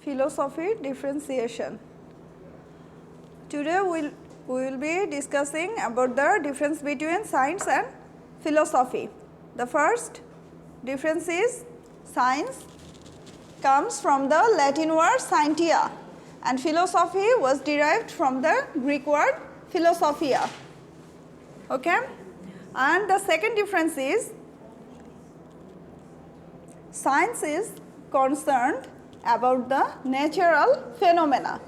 philosophy differentiation. Today we will be discussing about the difference between science and philosophy. The first difference is science comes from the Latin word scientia and philosophy was derived from the Greek word philosophia. Okay? And the second difference is science is concerned about the natural phenomena.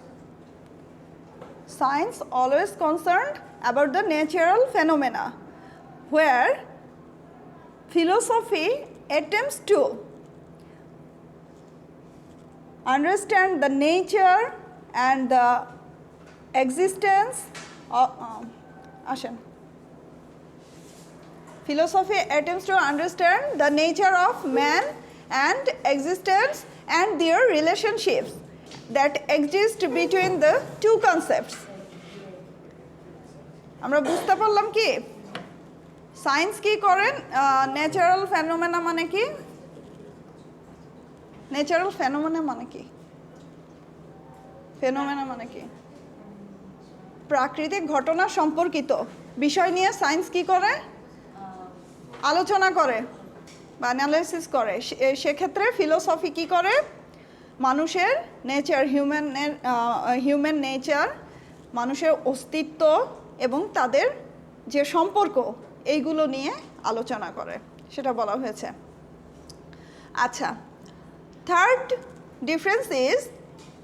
Science always concerned about the natural phenomena, where philosophy attempts to understand the nature and the existence of philosophy attempts to understand the nature of man and existence and their relationships that exist between the two concepts. আমরা বুঝতে পারলাম কি science কি করেন natural phenomena মানে কি natural phenomena মানে কি ফেনোমেনা মানে কি প্রাকৃতিক ঘটনা সম্পর্কিত বিষয় নিয়ে সায়েন্স কি করে আলোচনা করে বা অ্যানালাইসিস করে সেক্ষেত্রে ফিলোসফি কি করে মানুষের নেচার হিউম্যান নেচার মানুষের অস্তিত্ব এবং তাদের যে সম্পর্ক এইগুলো নিয়ে আলোচনা করে সেটা বলা হয়েছে আচ্ছা third difference is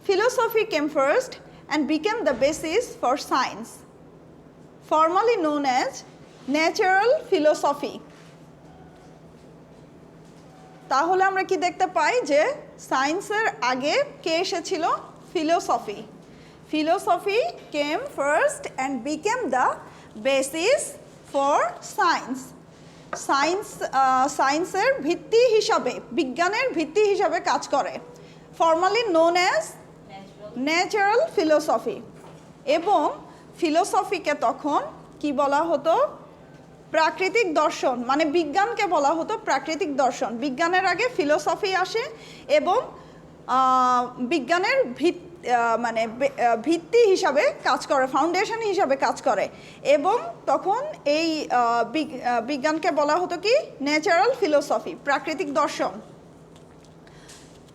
philosophy came first and became the basis for science, formerly known as natural philosophy. তাহলে আমরা কি দেখতে পাই যে সায়েন্সের আগে কে এসেছিল philosophy philosophy came first and became the basis for science. সায়েন্সের ভিত্তি হিসাবে বিজ্ঞানের ভিত্তি হিসাবে কাজ করে formerly known as natural philosophy এবং ফিলোসফিকে তখন কি বলা হতো প্রাকৃতিক দর্শন মানে বিজ্ঞানকে বলা হতো প্রাকৃতিক দর্শন বিজ্ঞানের আগে ফিলোসফি আসে এবং বিজ্ঞানের মানে ভিত্তি হিসাবে কাজ করে ফাউন্ডেশন হিসাবে কাজ করে এবং তখন এই বিজ্ঞানকে বলা হতো কি ন্যাচারাল ফিলোসফি প্রাকৃতিক দর্শন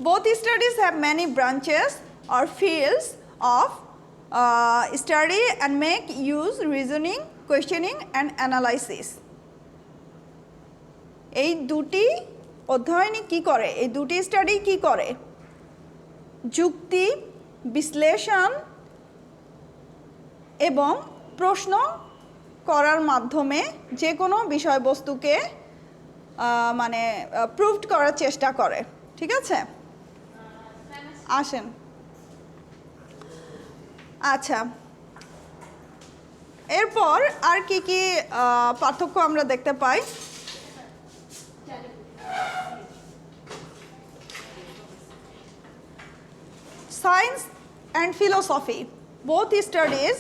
Both studies have many branches or fields of study and make use reasoning, questioning and analysis. এই দুটি অধ্যয়নই কি করে এই দুটি স্টাডি কি করে যুক্তি বিশ্লেষণ এবং প্রশ্ন করার মাধ্যমে যে কোনো বিষয়বস্তুকে মানে প্রুভড করার চেষ্টা করে ঠিক আছে আসেন আচ্ছা এরপর আর কি কি পার্থক্য আমরা দেখতে পাই science and philosophy both studies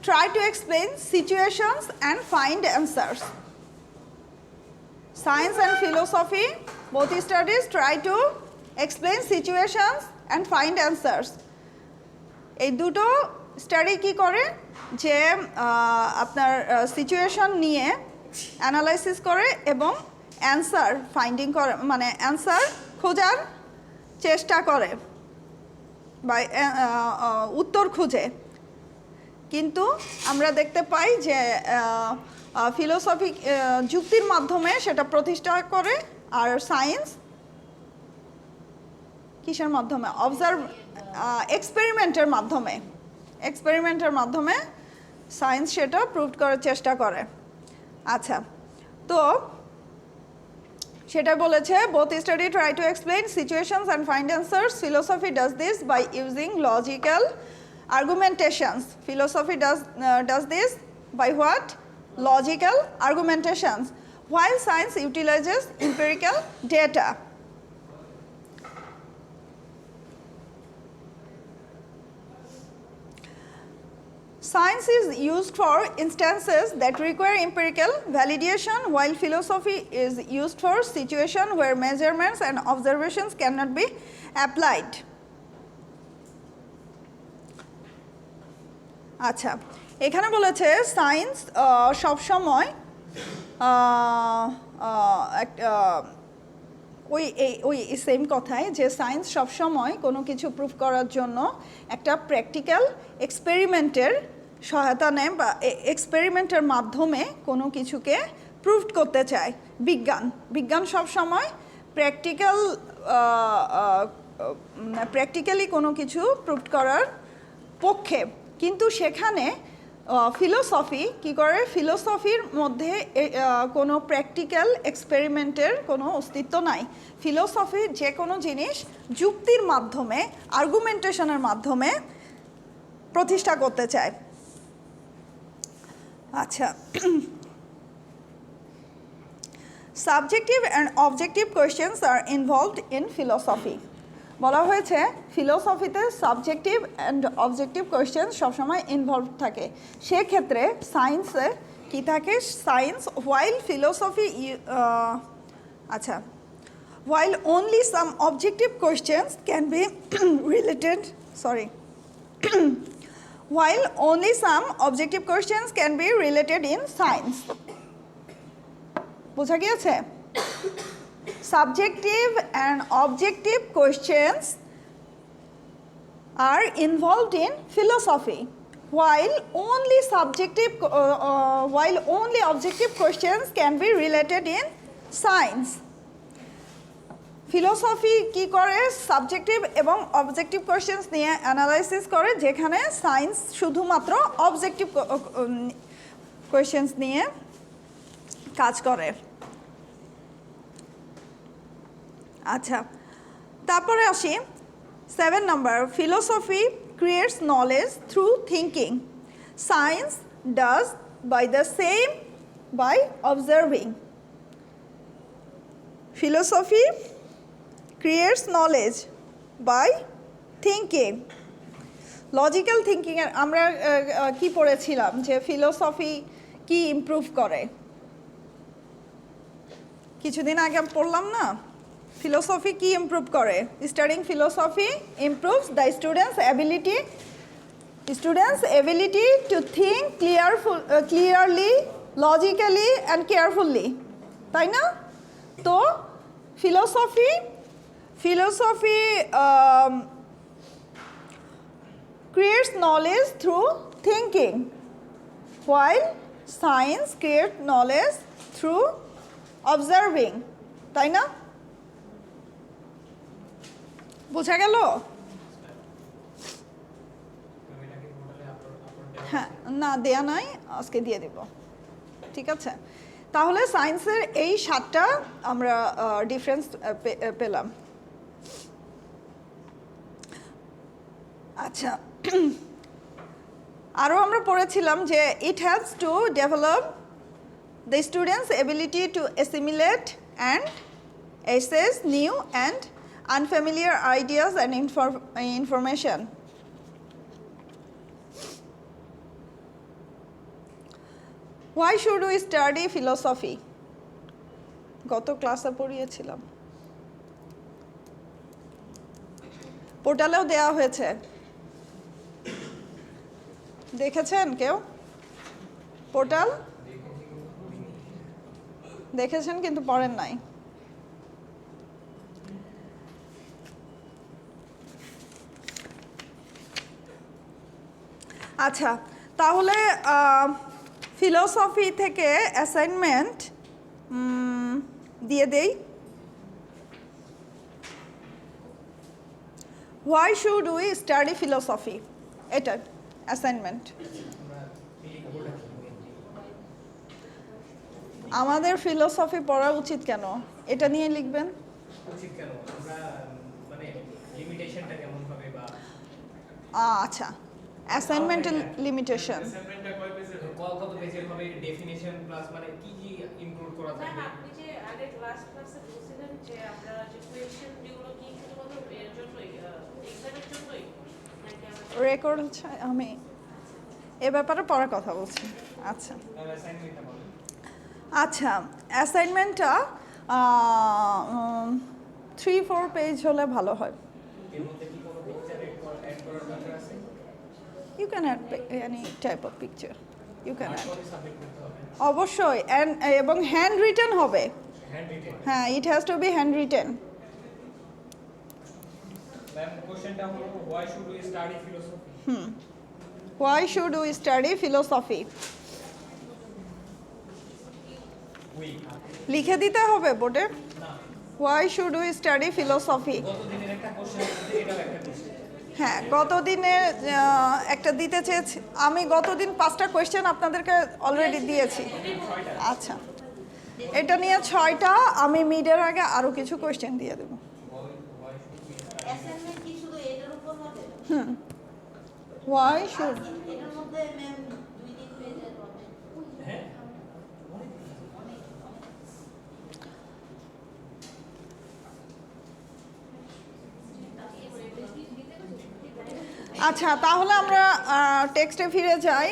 try to explain situations and find answers science and philosophy both studies try to explain situations and find answers এই দুটো স্টাডি কি করে যে আপনার সিচুয়েশন নিয়ে অ্যানালাইসিস করে এবং অ্যানসার ফাইন্ডিং করে মানে অ্যানসার খোঁজার চেষ্টা করে বা উত্তর খুঁজে কিন্তু আমরা দেখতে পাই যে ফিলোসফি যুক্তির মাধ্যমে সেটা প্রতিষ্ঠা করে আর সায়েন্স কিসের মাধ্যমে এক্সপেরিমেন্টের মাধ্যমে সায়েন্স সেটা প্রুভ করার চেষ্টা করে আচ্ছা তো সেটা বলেছে both study try to explain situations and find answers philosophy does this by using logical argumentations philosophy does this by what logical argumentations while science utilizes empirical data Science is used for instances that require empirical validation, while philosophy is used for situations where measurements and observations cannot be applied. আচ্ছা, এখানে বলেছে science সবসময় ওই same কথাই যে science সবসময় কোনো কিছু প্রুভ করার জন্য একটা প্র্যাকটিক্যাল এক্সপেরিমেন্টের সহায়তা নেয় বা এক্সপেরিমেন্টের মাধ্যমে কোনো কিছুকে প্রুভ করতে চায়। বিজ্ঞান সবসময় প্র্যাকটিক্যালি কোনো কিছু প্রুভ করার পক্ষে, কিন্তু সেখানে ফিলোসফি কি করে, ফিলোসফির মধ্যে কোনো প্র্যাকটিক্যাল এক্সপেরিমেন্টের কোনো অস্তিত্ব নাই। ফিলোসফি যে কোনো জিনিস যুক্তির মাধ্যমে, আর্গুমেন্টেশনের মাধ্যমে প্রতিষ্ঠা করতে চায়। আচ্ছা, subjective and objective questions R involved in philosophy. বলা হয়েছে ফিলোসফিতে সাবজেক্টিভ অ্যান্ড অবজেক্টিভ কোয়েশ্চেন সবসময় ইনভলভ থাকে। সেক্ষেত্রে সায়েন্সে কি থাকে, সায়েন্স হোয়াইল ফিলোসফি আচ্ছা while only some objective questions can be related while only some objective questions can be related in science. বোঝা গিয়েছে? Subjective and objective questions are involved in philosophy, while only objective questions can be related in science. Philosophy কি করে, subjective এবং objective questions নিয়ে analysis করে, যেখানে science শুধুমাত্র objective questions নিয়ে কাজ করে। আচ্ছা, তারপরে আসি 7 নম্বর, philosophy creates knowledge through thinking, science does by observing. Philosophy creates knowledge by thinking. Logical thinking এর আমরা কি পড়েছিলাম যে ফিলোসফি কি ইমপ্রুভ করে, কিছুদিন আগে পড়লাম না, ফিলোসফি কি ইমপ্রুভ করে, studying philosophy improves the students ability to think clearly, logically and carefully, তাই না? তো philosophy creates knowledge through thinking, while science creates knowledge through observing, তাই না? বোঝা গেল? হ্যাঁ, না দেয়া নাই, আজকে দিয়ে দেব, ঠিক আছে? তাহলে সায়েন্সের এই 7টা আমরা ডিফারেন্স পেলাম। আচ্ছা, আরও আমরা পড়েছিলাম যে it helps to develop the students ability to assimilate and assess new and unfamiliar ideas and information. Why should we study philosophy? গত ক্লাসে পড়িয়েছিলাম, পোর্টালেও দেওয়া হয়েছে, দেখেছেন কেউ? পোর্টাল দেখেছেন কিন্তু পড়েন নাই। আচ্ছা, তাহলে ফিলোসফি থেকে অ্যাসাইনমেন্ট দিয়ে দেই। Why should we study philosophy? এটা অ্যাসাইনমেন্ট। আমাদের ফিলোসফি পড়া উচিত কেন, এটা নিয়ে লিখবেন। আচ্ছা, অ্যাসাইনমেন্টের লিমিটেশন। রেকর্ড হচ্ছে, আমি এ ব্যাপারে পরে কথা বলছি। আচ্ছা আচ্ছা, অ্যাসাইনমেন্টটা 3-4 পেজ হলে ভালো হয়। You can add any type of picture. You can add. অবশ্যই এবং হ্যান্ড রিটেন হবে। হ্যাঁ, it has to be hand written. Ma'am কোশ্চেনটা হলো why should we study philosophy? Why should we study philosophy? লিখে দিতে হবে বোর্ডে। Why should we study philosophy? গতদিনের একটা কোশ্চেন আছে, এটাও একটা কোশ্চেন। হ্যাঁ, গতদিনে একটা দিতে চেয়েছি আমি। গতদিন 5টা কোয়েশ্চেন আপনাদেরকে অলরেডি দিয়েছি। আচ্ছা, এটা নিয়ে 6টা, আমি মিডের আগে আরো কিছু কোয়েশ্চেন দিয়ে দেব। অ্যাসাইনমেন্ট কি শুধু এটার উপর হবে? Why should এটার মধ্যে ম্যাম 2-3 পেজের হবে। হ্যাঁ আচ্ছা, তাহলে আমরা টেক্সটে ফিরে যাই।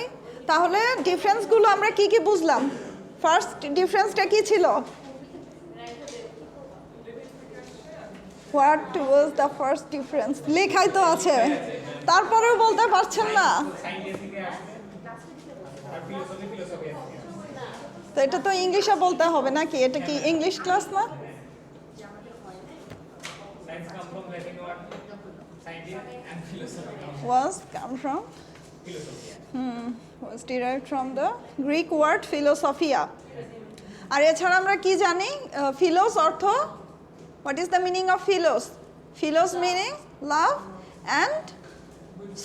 তাহলে ডিফারেন্সগুলো আমরা কি কি বুঝলাম? ফার্স্ট ডিফারেন্সটা কি ছিল? What was the first difference? লেখাই তো আছে, তারপরেও বলতে পারছেন না। সায়েন্স থেকে আসছে আর ফিলোসফি আছে। তো এটা তো ইংলিশে বলতে হবে নাকি? এটা কি ইংলিশ ক্লাস না? Science come from Latin word scientific and philosophy Was come from was derived from the Greek word philosophia. আর এছাড়া আমরা কি জানি? Philos অর্থ, what is the meaning of philos? Philos meaning love and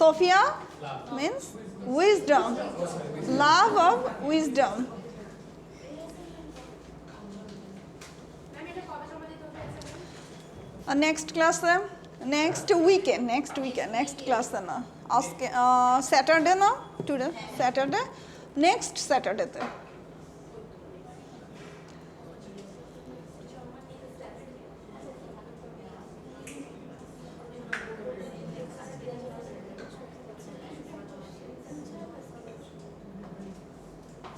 Sophia means wisdom. Love of wisdom. Next class, next weekend, next class না আজকে Saturday না, today Saturday, next স্যাটারডেতে।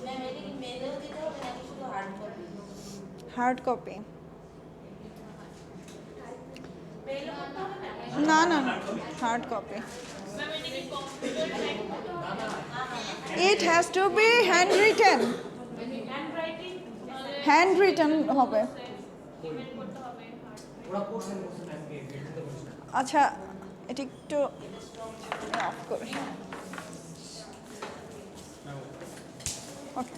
Ma'am এটা কি মেইলেও দিতে হবে নাকি শুধু হার্ড কপি? Hard copy? মেইলে করতে হবে না? না না না, হার্ড কপি। ম্যাম এটা কি কম্পিউটার টাইপ করতে হবে? It has to be handwritten. Handwriting Handwritten হবে। ইমেল করতে হবে। ওরা কোশ্চেন আজকে দিতে বলছে। আচ্ছা, এটা একটু অফ করি। ওকে।